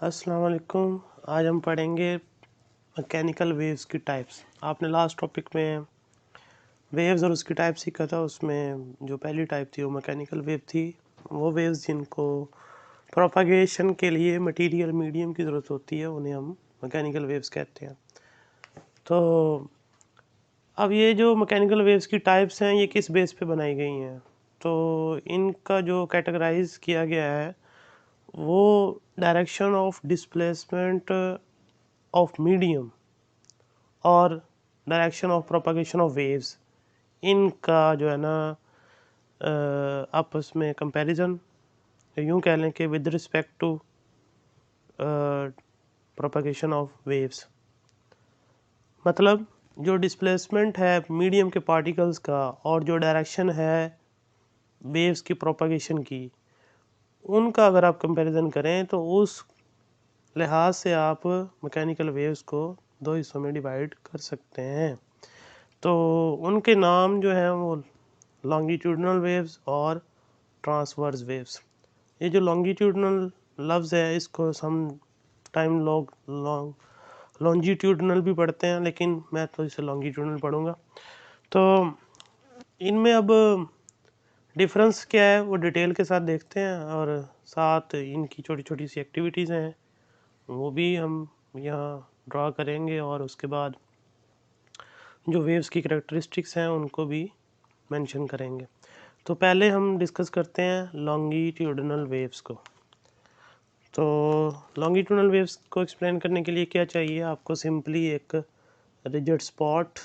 अस्सलाम वालेकुम। आज हम पढ़ेंगे मैकेनिकल वेव्स की टाइप्स। आपने लास्ट टॉपिक में वेव्स और उसकी टाइप सीखा था। उसमें जो पहली टाइप थी वो मैकेनिकल वेव थी। वो वेव्स जिनको प्रोपागेशन के लिए मटेरियल मीडियम की ज़रूरत होती है उन्हें हम मैकेनिकल वेव्स कहते हैं। तो अब ये जो मैकेनिकल वेव्स की टाइप्स हैं ये किस बेस पे बनाई गई हैं, तो इनका जो कैटेगराइज किया गया है वो direction of displacement of medium और direction of propagation of waves, इनका जो है ना आपस में कंपैरिजन, यूँ कह लें कि with respect to propagation of waves. मतलब जो डिस्प्लेसमेंट है मीडियम के पार्टिकल्स का और जो डायरेक्शन है वेव्स की प्रोपागेशन की, उनका अगर आप कंपैरिजन करें तो उस लिहाज से आप मैकेनिकल वेव्स को दो हिस्सों में डिवाइड कर सकते हैं। तो उनके नाम जो हैं वो लॉन्गिट्यूडनल वेव्स और ट्रांसवर्स वेव्स। ये जो लॉन्गिट्यूडनल लफ्ज़ है इसको हम टाइम लॉन्जिट्यूडनल भी पढ़ते हैं, लेकिन मैं तो इसे लॉन्गिट्यूडनल पढ़ूँगा। तो इनमें अब डिफरेंस क्या है वो डिटेल के साथ देखते हैं और साथ इनकी छोटी छोटी सी एक्टिविटीज़ हैं वो भी हम यहाँ ड्रा करेंगे और उसके बाद जो वेव्स की करैक्टरिस्टिक्स हैं उनको भी मेंशन करेंगे। तो पहले हम डिस्कस करते हैं लॉन्गिट्यूडनल वेव्स को। तो लॉन्गिट्यूडनल वेव्स को एक्सप्लेन करने के लिए क्या चाहिए आपको, सिंपली एक रिजिड स्पॉट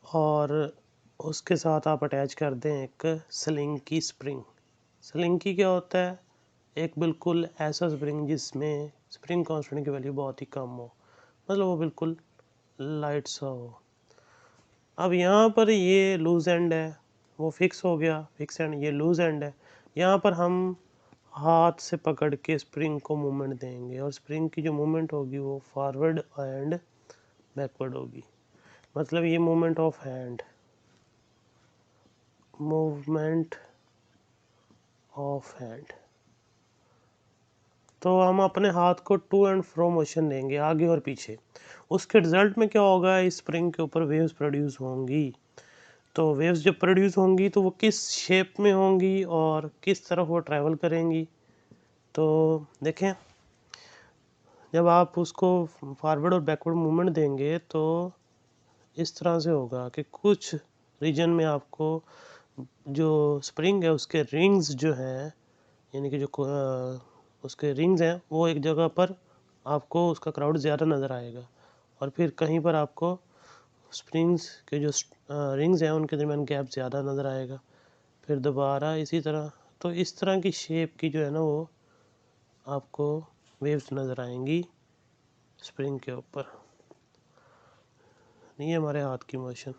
और उसके साथ आप अटैच कर दें एक स्लिंकी स्प्रिंग। स्लिंकी क्या होता है? एक बिल्कुल ऐसा स्प्रिंग जिसमें स्प्रिंग कांस्टेंट की वैल्यू बहुत ही कम हो, मतलब वो बिल्कुल लाइट सा हो। अब यहाँ पर ये लूज एंड है, वो फिक्स हो गया, फिक्स एंड, ये लूज एंड है। यहाँ पर हम हाथ से पकड़ के स्प्रिंग को मूवमेंट देंगे और स्प्रिंग की जो मूवमेंट होगी वो फॉरवर्ड एंड बैकवर्ड होगी। मतलब ये movement of hand, movement of hand. तो हम अपने हाथ को टू एंड फ्रो मोशन देंगे, आगे और पीछे। उसके रिजल्ट में क्या होगा, इस स्प्रिंग के ऊपर वेव्स प्रोड्यूस होंगी। तो वेव्स जब प्रोड्यूस होंगी तो वो किस शेप में होंगी और किस तरफ वो ट्रैवल करेंगी। तो देखें, जब आप उसको फॉरवर्ड और बैकवर्ड मूवमेंट देंगे तो इस तरह से होगा कि कुछ रीजन में आपको जो स्प्रिंग है उसके रिंग्स जो हैं, यानी कि जो उसके रिंग्स हैं वो एक जगह पर आपको उसका क्राउड ज़्यादा नज़र आएगा और फिर कहीं पर आपको स्प्रिंग्स के जो रिंग्स हैं उनके दरमियान गैप ज़्यादा नज़र आएगा, फिर दोबारा इसी तरह। तो इस तरह की शेप की जो है ना वो आपको वेव्स नज़र आएंगी स्प्रिंग के ऊपर। ये हमारे हाथ की मोशन।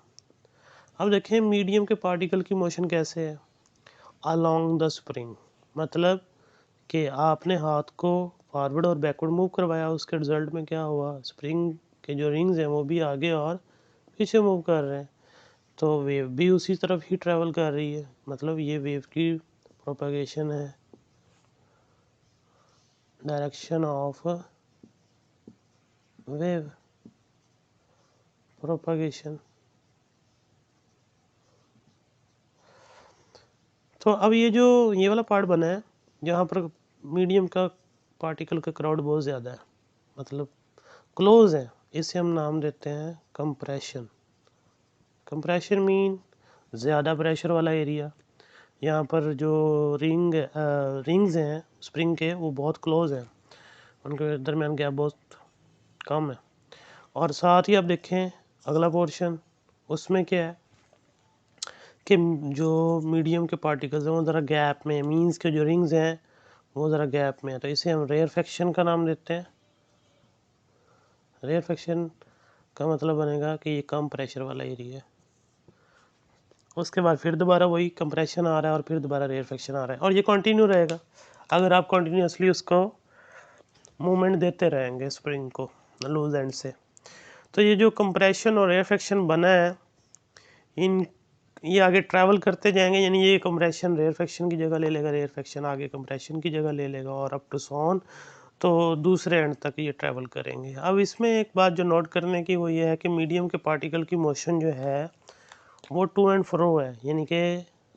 अब देखें मीडियम के पार्टिकल की मोशन कैसे है, अलोंग द स्प्रिंग। मतलब कि आपने हाथ को फॉरवर्ड और बैकवर्ड मूव करवाया, उसके रिजल्ट में क्या हुआ, स्प्रिंग के जो रिंग्स हैं वो भी आगे और पीछे मूव कर रहे हैं, तो वेव भी उसी तरफ ही ट्रैवल कर रही है। मतलब ये वेव की प्रोपगेशन है, डायरेक्शन ऑफ वेव प्रोपगेशन। तो अब ये वाला पार्ट बना है जहाँ पर मीडियम का पार्टिकल का क्राउड बहुत ज़्यादा है, मतलब क्लोज है, इसे हम नाम देते हैं कंप्रेशन। कंप्रेशन मीन ज़्यादा प्रेशर वाला एरिया। यहाँ पर जो रिंग्स हैं स्प्रिंग के वो बहुत क्लोज हैं, उनके दरमियान गैप बहुत कम है। और साथ ही आप देखें अगला पोर्शन, उसमें क्या है कि जो मीडियम के पार्टिकल्स हैं वो ज़रा गैप में, मीन्स के जो रिंग्स हैं वो ज़रा गैप में है, तो इसे हम रेयरफेक्शन का नाम देते हैं। रेयरफेक्शन का मतलब बनेगा कि ये कम प्रेशर वाला एरिया है। उसके बाद फिर दोबारा वही कंप्रेशन आ रहा है और फिर दोबारा रेयरफेक्शन आ रहा है और ये कंटिन्यू रहेगा अगर आप कंटिन्यूसली उसको मूवमेंट देते रहेंगे स्प्रिंग को लूज एंड से। तो ये जो कंप्रेशन और रेयरफेक्शन बना है, ये आगे ट्रैवल करते जाएंगे, यानी ये कंप्रेशन रेयरफेक्शन की जगह ले लेगा, रेयरफेक्शन आगे कंप्रेशन की जगह ले लेगा, और अप टू सॉन तो दूसरे एंड तक ये ट्रैवल करेंगे। अब इसमें एक बात जो नोट करने की वो ये है कि मीडियम के पार्टिकल की मोशन जो है वो टू एंड फ्रो है, यानी कि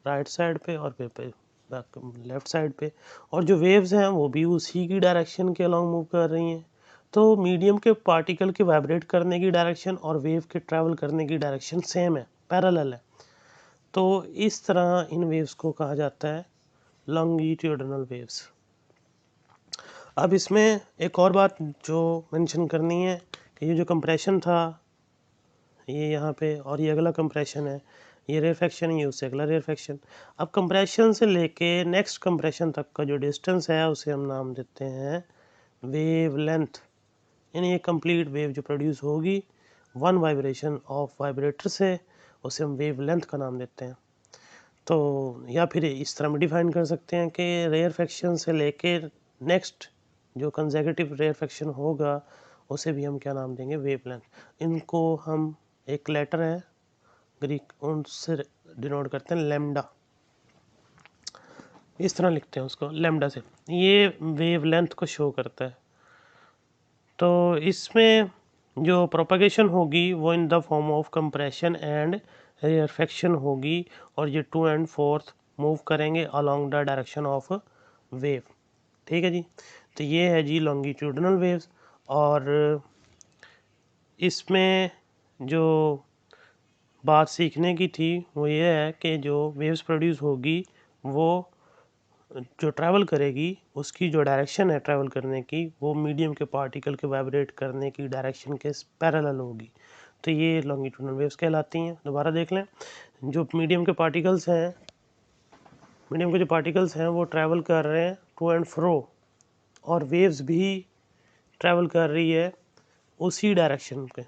राइट साइड पे और पे लेफ्ट साइड पे, और जो वेव्स हैं वो भी उसी की डायरेक्शन के अलॉन्ग मूव कर रही हैं। तो मीडियम के पार्टिकल के वाइब्रेट करने की डायरेक्शन और वेव के ट्रैवल करने की डायरेक्शन सेम है, पैरेलल है। तो इस तरह इन वेव्स को कहा जाता है लॉन्गिट्यूडिनल वेव्स। अब इसमें एक और बात जो मेंशन करनी है कि ये जो कंप्रेशन था ये यहाँ पे, और ये अगला कंप्रेशन है, ये रेयरफेक्शन, ये उससे अगला रेयरफेक्शन। अब कंप्रेशन से लेके नेक्स्ट कंप्रेशन तक का जो डिस्टेंस है उसे हम नाम देते हैं वेव लेंथ, यानी ये कंप्लीट वेव जो प्रोड्यूस होगी वन वाइब्रेशन ऑफ वाइब्रेटर से, उसे हम वेव लेंथ का नाम देते हैं। तो या फिर इस तरह में डिफाइन कर सकते हैं कि रेयरफेक्शन से लेके नेक्स्ट जो कंसेक्यूटिव रेयरफेक्शन होगा उसे भी हम क्या नाम देंगे, वेवलेंथ। इनको हम एक लेटर है ग्रीक उनसे डिनोट करते हैं लैम्डा, इस तरह लिखते हैं उसको लैम्डा से, ये वेवलेंथ को शो करता है। तो इसमें जो प्रोपगेशन होगी वो in the form of compression and rarefaction होगी, और ये टू एंड फोर्थ मूव करेंगे along the direction of wave. ठीक है जी, तो ये है जी लॉन्गिट्यूडिनल वेव्स। और इसमें जो बात सीखने की थी वो ये है कि जो वेव्स प्रोड्यूस होगी वो जो ट्रैवल करेगी उसकी जो डायरेक्शन है ट्रैवल करने की वो मीडियम के पार्टिकल के वाइब्रेट करने की डायरेक्शन के पैरेलल होगी। तो ये लॉन्गिट्यूडिनल वेव्स कहलाती हैं। दोबारा देख लें, जो मीडियम के पार्टिकल्स हैं, मीडियम के जो पार्टिकल्स हैं वो ट्रैवल कर रहे हैं टू एंड फ्रो, और वेव्स भी ट्रैवल कर रही है उसी डायरेक्शन पे।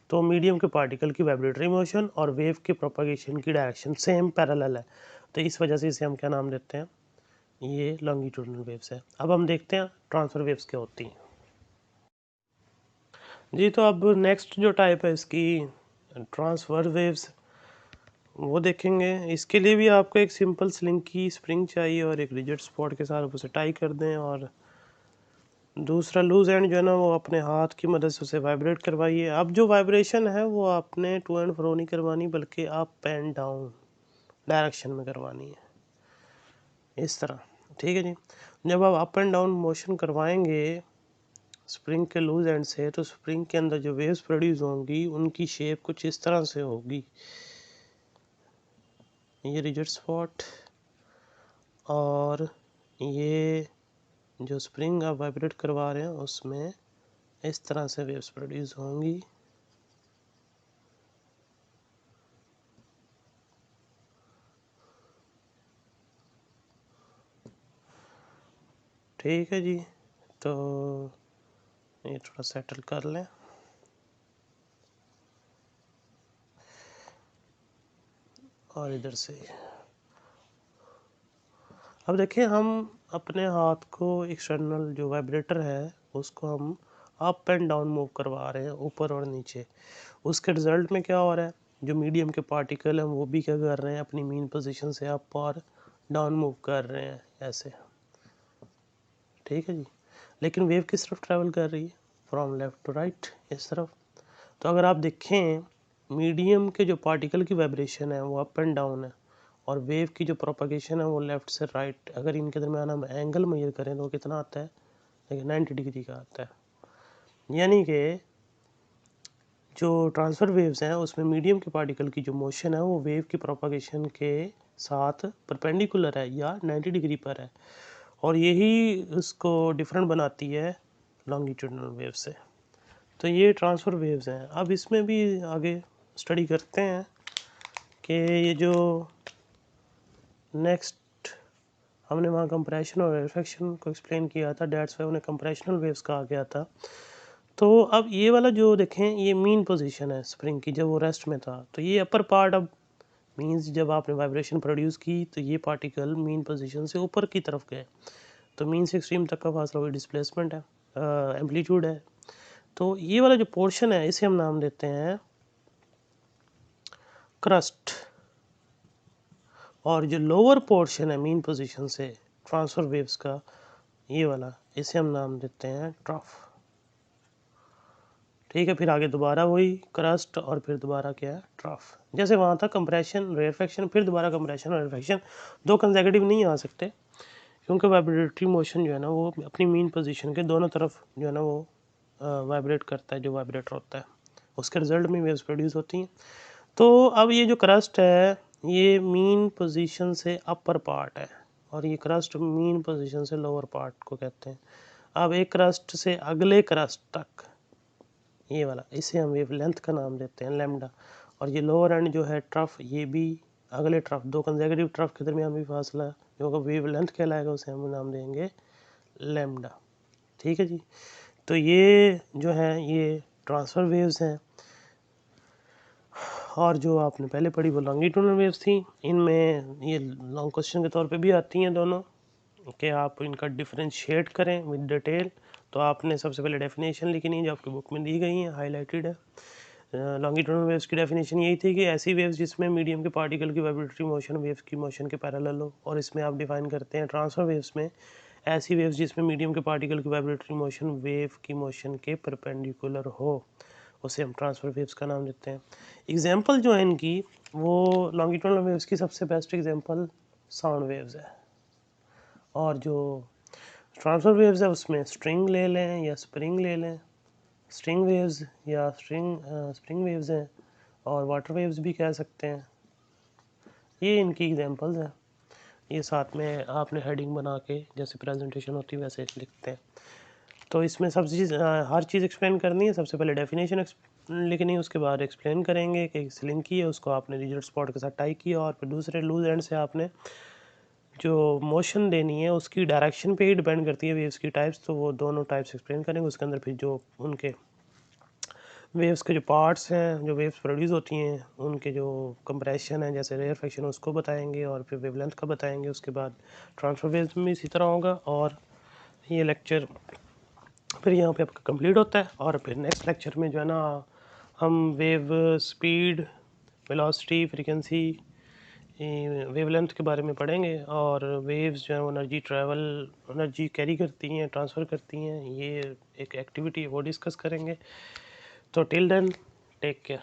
तो मीडियम के पार्टिकल की वाइब्रेटरी मोशन और वेव के प्रोपगेशन की डायरेक्शन सेम पैरेलल है, तो इस वजह से इसे हम क्या नाम देते हैं, ये लॉन्गिट्यूडिनल वेव्स है। अब हम देखते हैं ट्रांसफर वेव्स क्या होती हैं जी। तो अब नेक्स्ट जो टाइप है इसकी ट्रांसफर वेव्स, वो देखेंगे। इसके लिए भी आपको एक सिंपल स्लिंग की स्प्रिंग चाहिए और एक रिजिड स्पॉट के साथ उसे टाई कर दें, और दूसरा लूज एंड जो है ना वो अपने हाथ की मदद से उसे वाइब्रेट करवाइए। अब जो वाइब्रेशन है वो आपने टू एंड फ्रो नहीं करवानी, बल्कि अप एंड डाउन डायरेक्शन में करवानी है, इस तरह। ठीक है जी, जब आप अप एंड डाउन मोशन करवाएंगे स्प्रिंग के लूज एंड से, तो स्प्रिंग के अंदर जो वेव्स प्रोड्यूस होंगी उनकी शेप कुछ इस तरह से होगी। ये रिजिड स्पॉट, और ये जो स्प्रिंग आप वाइब्रेट करवा रहे हैं उसमें इस तरह से वेव्स प्रोड्यूस होंगी। ठीक है जी, तो ये थोड़ा सेटल कर लें। और इधर से अब देखें, हम अपने हाथ को एक्सटर्नल जो वाइब्रेटर है उसको हम अप एंड डाउन मूव करवा रहे हैं, ऊपर और नीचे। उसके रिजल्ट में क्या हो रहा है, जो मीडियम के पार्टिकल हैं वो भी क्या कर रहे हैं, अपनी मीन पोजीशन से अप और डाउन मूव कर रहे हैं ऐसे। ठीक है जी, लेकिन वेव किस तरफ ट्रैवल कर रही है, फ्रॉम लेफ्ट टू राइट, इस तरफ। तो अगर आप देखें मीडियम के जो पार्टिकल की वाइब्रेशन है वो अप एंड डाउन है, और वेव की जो प्रोपगेशन है वो लेफ़्ट से राइट। अगर इनके दरमियान हम एंगल मेजर करें तो कितना आता है, देखिए 90 डिग्री का आता है। यानी कि जो ट्रांसफ़र वेव्स हैं उसमें मीडियम के पार्टिकल की जो मोशन है वो वेव की प्रोपगेशन के साथ परपेंडिकुलर है या 90 डिग्री पर है, और यही उसको डिफरेंट बनाती है लॉन्गिट्यूडिनल वेव से। तो ये ट्रांसफ़र वेव्स हैं। अब इसमें भी आगे स्टडी करते हैं कि ये जो नेक्स्ट हमने वहाँ कंप्रेशन और रेयरफेक्शन को एक्सप्लेन किया था, डेट्स वाई उन्हें कंप्रेशनल वेव्स कहा गया था। तो अब ये वाला जो देखें, ये मीन पोजीशन है स्प्रिंग की जब वो रेस्ट में था, तो ये अपर पार्ट अब मीन्स जब आपने वाइब्रेशन प्रोड्यूस की तो ये पार्टिकल मीन पोजीशन से ऊपर की तरफ गए, तो मीन से एक्सट्रीम तक का फासला वही डिस्प्लेसमेंट है, एम्पलीट्यूड है। तो ये वाला जो पोर्शन है इसे हम नाम देते हैं क्रस्ट। और जो लोअर पोर्शन है मीन पोजीशन से ट्रांसफर वेव्स का, ये वाला, इसे हम नाम देते हैं ट्रफ। ठीक है, फिर आगे दोबारा वही क्रस्ट और फिर दोबारा क्या है, ट्रफ। जैसे वहाँ था कंप्रेशन रेयरफेक्शन, फिर दोबारा कंप्रेशन और रेयरफेक्शन, दो कंसेक्यूटिव नहीं आ सकते क्योंकि वाइब्रेटरी मोशन जो है ना वो अपनी मीन पोजीशन के दोनों तरफ जो है ना वो वाइब्रेट करता है, जो वाइब्रेटर होता है उसके रिजल्ट में वेव्स प्रोड्यूस होती हैं। तो अब ये जो क्रस्ट है ये मीन पोजीशन से अपर पार्ट है और ये क्रस्ट मीन पोजीशन से लोअर पार्ट को कहते हैं। अब एक क्रस्ट से अगले क्रस्ट तक, ये वाला, इसे हम वेव लेंथ का नाम देते हैं लैम्डा। और ये लोअर एंड जो है ट्रफ, ये भी अगले ट्रफ, दो कंसेक्यूटिव ट्रफ के दरमियान भी फासला जो वेव लेंथ कहलाएगा उसे हम नाम देंगे लैम्डा। ठीक है जी। तो ये जो है ये ट्रांसफ़र वेव्स हैं। और जो आपने पहले पढ़ी वो लॉन्गिट्यूडनल वेव्स थी। इनमें ये लॉन्ग क्वेश्चन के तौर पे भी आती हैं दोनों, कि आप इनका डिफरेंशिएट करें विद डिटेल। तो आपने सबसे पहले डेफिनेशन लिखनी है जो आपकी बुक में दी गई है, हाईलाइटेड है। लॉन्गिट्यूडनल वेव्स की डेफिनेशन यही थी कि ऐसी वेव्स जिसमें मीडियम के पार्टिकल की वाइब्रेटरी मोशन वेव्स की मोशन के पैरेलल हो। और इसमें आप डिफाइन करते हैं ट्रांसफर वेव्स में ऐसी वेव्स जिसमें मीडियम के पार्टिकल की वाइब्रेटरी मोशन वेव की मोशन के परपेंडिकुलर हो, उसे हम ट्रांसफर वेव्स का नाम देते हैं। एग्जांपल जो है इनकी, वो लॉन्गिट्यूडनल वेव्स की सबसे बेस्ट एग्जांपल साउंड वेव्स है। और जो ट्रांसफर वेव्स है उसमें स्ट्रिंग ले लें या स्प्रिंग ले लें, स्ट्रिंग वेव्स या स्प्रिंग वेव्स हैं, और वाटर वेव्स भी कह सकते हैं। ये इनकी एग्जांपल्स हैं। ये साथ में आपने हेडिंग बना के जैसे प्रेजेंटेशन होती है वैसे लिखते हैं। तो इसमें सब चीज़ हर चीज़ एक्सप्लेन करनी है। सबसे पहले डेफिनेशन लिखनी है, उसके बाद एक्सप्लेन करेंगे कि लिंक की है उसको आपने रिजल्ट स्पॉट के साथ टाई किया, और फिर दूसरे लूज एंड से आपने जो मोशन देनी है उसकी डायरेक्शन पे ही डिपेंड करती है वेव्स की टाइप्स। तो वो दोनों टाइप्स एक्सप्लेन करेंगे। उसके अंदर फिर जो उनके वेव्स के जो पार्ट्स हैं, जो वेव्स प्रोड्यूस होती हैं, उनके जो कंप्रेशन है जैसे रेयरफेक्शन उसको बताएंगे, और फिर वेवलेंथ का बताएंगे। उसके बाद ट्रांसफर वेव्स में इसी तरह होगा। और ये लेक्चर फिर यहाँ पे आपका कंप्लीट होता है। और फिर नेक्स्ट लेक्चर में जो है ना हम wave speed, velocity, frequency, wavelength के बारे में पढ़ेंगे। और वेव्स जो है वो एनर्जी कैरी करती हैं, ट्रांसफ़र करती हैं, ये एक एक्टिविटी है वो डिस्कस करेंगे। तो टिल देन टेक केयर।